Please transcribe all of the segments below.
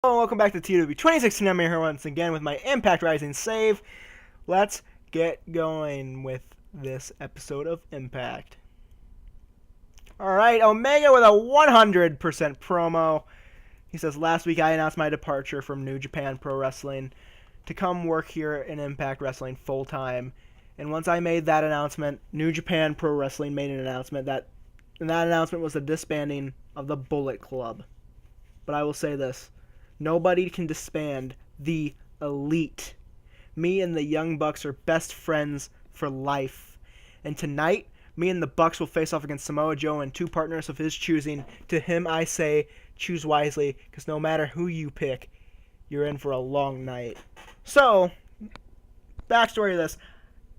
Hello and welcome back to TEW 2016. I'm here once again with my Impact Rising save. Let's get going with this episode of Impact. Alright, Omega with a 100% promo. He says, last week I announced my departure from New Japan Pro Wrestling to come work here in Impact Wrestling full time. And once I made that announcement, New Japan Pro Wrestling made an announcement and that announcement was the disbanding of the Bullet Club. But I will say this. Nobody can disband the Elite. Me and the Young Bucks are best friends for life. And tonight, me and the Bucks will face off against Samoa Joe and two partners of his choosing. To him I say, choose wisely, because no matter who you pick, you're in for a long night. So, backstory of this.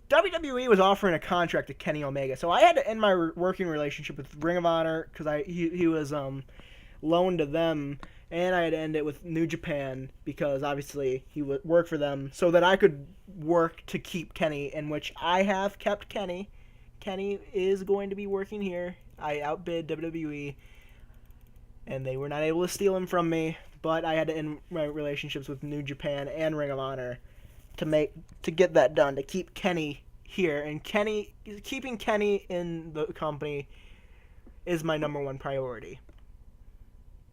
WWE was offering a contract to Kenny Omega, so I had to end my working relationship with Ring of Honor, because he was loaned to them. And I had to end it with New Japan because obviously he would work for them so that I could work to keep Kenny, in which I have kept Kenny. Kenny is going to be working here. I outbid WWE, and they were not able to steal him from me. But I had to end my relationships with New Japan and Ring of Honor to get that done, to keep Kenny here. And keeping Kenny in the company is my number one priority.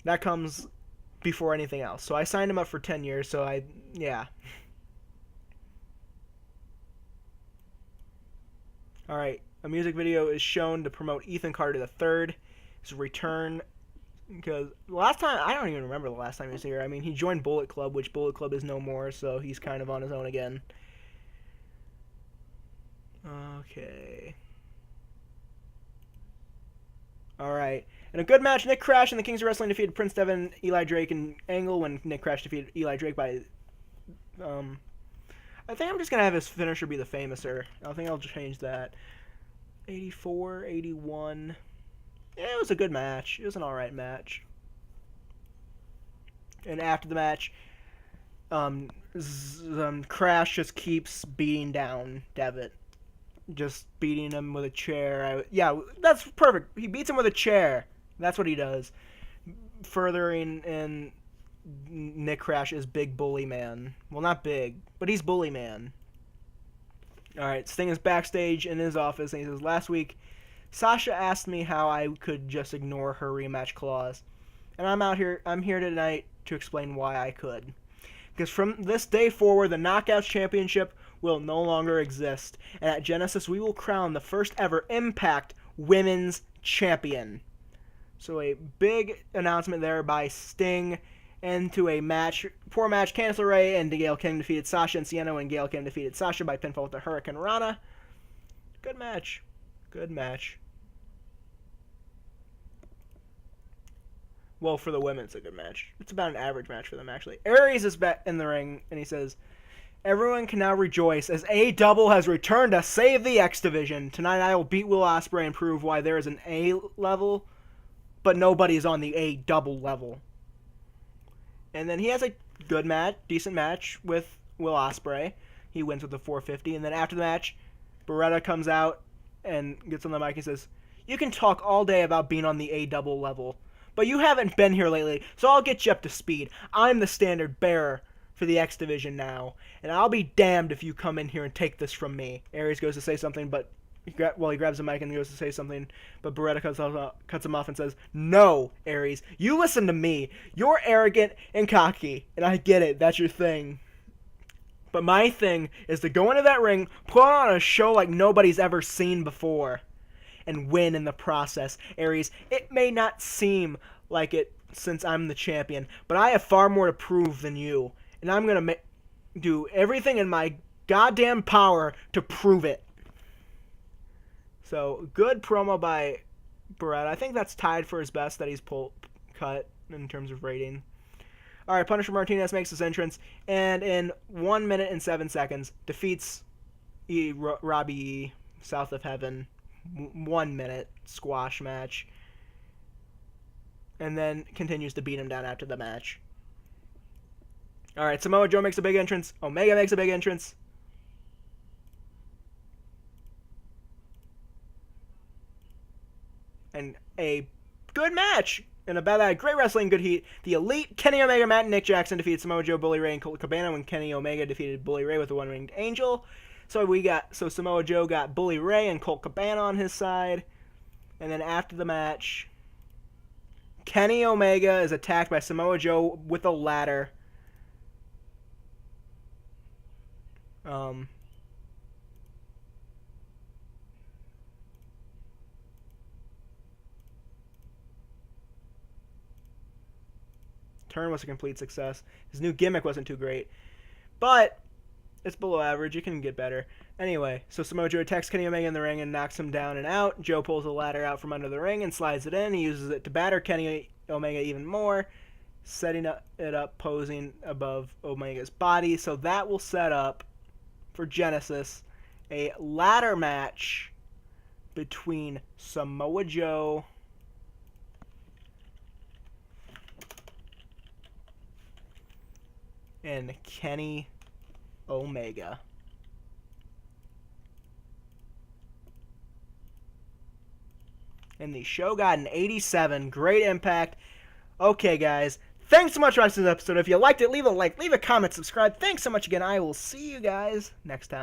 That comes before anything else. So I signed him up for 10 years, so yeah. Alright, a music video is shown to promote Ethan Carter III, his return, because last time, I don't even remember the last time he was here. I mean, he joined Bullet Club, which Bullet Club is no more, so he's kind of on his own again. Okay. Alright. In a good match, Nick Crash and the Kings of Wrestling defeated Prince Devitt, Eli Drake, and Angle when Nick Crash defeated Eli Drake by... I think I'm just going to have his finisher be the Famouser. I think I'll change that. 84, 81... Yeah, it was a good match. It was an alright match. And after the match, Crash just keeps beating down Devitt. Just beating him with a chair. Yeah, that's perfect. He beats him with a chair. That's what he does. Furthering in Nick Crash is Big Bully Man. Well, not big, but he's Bully Man. Alright, Sting is backstage in his office, and he says, last week, Sasha asked me how I could just ignore her rematch clause. And I'm here tonight to explain why I could. Because from this day forward, the Knockouts Championship will no longer exist. And at Genesis, we will crown the first ever Impact Women's Champion. So a big announcement there by Sting. Into a match, poor match, Candice LeRae and Gail Kim defeated Sasha and Sienna, and Gail Kim defeated Sasha by pinfall with the Hurricane Rana. Good match. Good match. Well, for the women, it's a good match. It's about an average match for them, actually. Aries is back in the ring, and he says, everyone can now rejoice as A-Double has returned to save the X Division. Tonight I will beat Will Ospreay and prove why there is an A level, but nobody is on the A-Double level. And then he has a good match, decent match with Will Ospreay. He wins with the 450, and then after the match, Beretta comes out and gets on the mic and says, you can talk all day about being on the A-Double level, but you haven't been here lately, so I'll get you up to speed. I'm the standard bearer for the X Division now, and I'll be damned if you come in here and take this from me. Aries goes to say something, but he grabs the mic and goes to say something, but Beretta cuts him off and says, no, Aries, you listen to me. You're arrogant and cocky, and I get it. That's your thing. But my thing is to go into that ring, put on a show like nobody's ever seen before, and win in the process. Aries, it may not seem like it since I'm the champion, but I have far more to prove than you, and I'm going to do everything in my goddamn power to prove it. So, good promo by Beretta. I think that's tied for his best that he's cut in terms of rating. Alright, Punisher Martinez makes his entrance, and in 1 minute and 7 seconds, defeats Robbie South of Heaven. 1 minute squash match. And then continues to beat him down after the match. Alright, Samoa Joe makes a big entrance. Omega makes a big entrance. And a good match. in about that, great wrestling, good heat. The Elite, Kenny Omega, Matt, and Nick Jackson defeated Samoa Joe, Bully Ray, and Colt Cabana when Kenny Omega defeated Bully Ray with the One-Winged Angel. So Samoa Joe got Bully Ray and Colt Cabana on his side. And then after the match, Kenny Omega is attacked by Samoa Joe with a ladder. Turn was a complete success. His new gimmick wasn't too great, but it's below average. It can get better. Anyway, so Samoa Joe attacks Kenny Omega in the ring and knocks him down and out. Joe pulls the ladder out from under the ring and slides it in. He uses it to batter Kenny Omega even more, setting it up, posing above Omega's body. So that will set up, for Genesis, a ladder match between Samoa Joe and Kenny Omega. And the show got an 87. Great Impact. Okay, guys. Thanks so much for watching this episode. If you liked it, leave a like, leave a comment, subscribe. Thanks so much again. I will see you guys next time.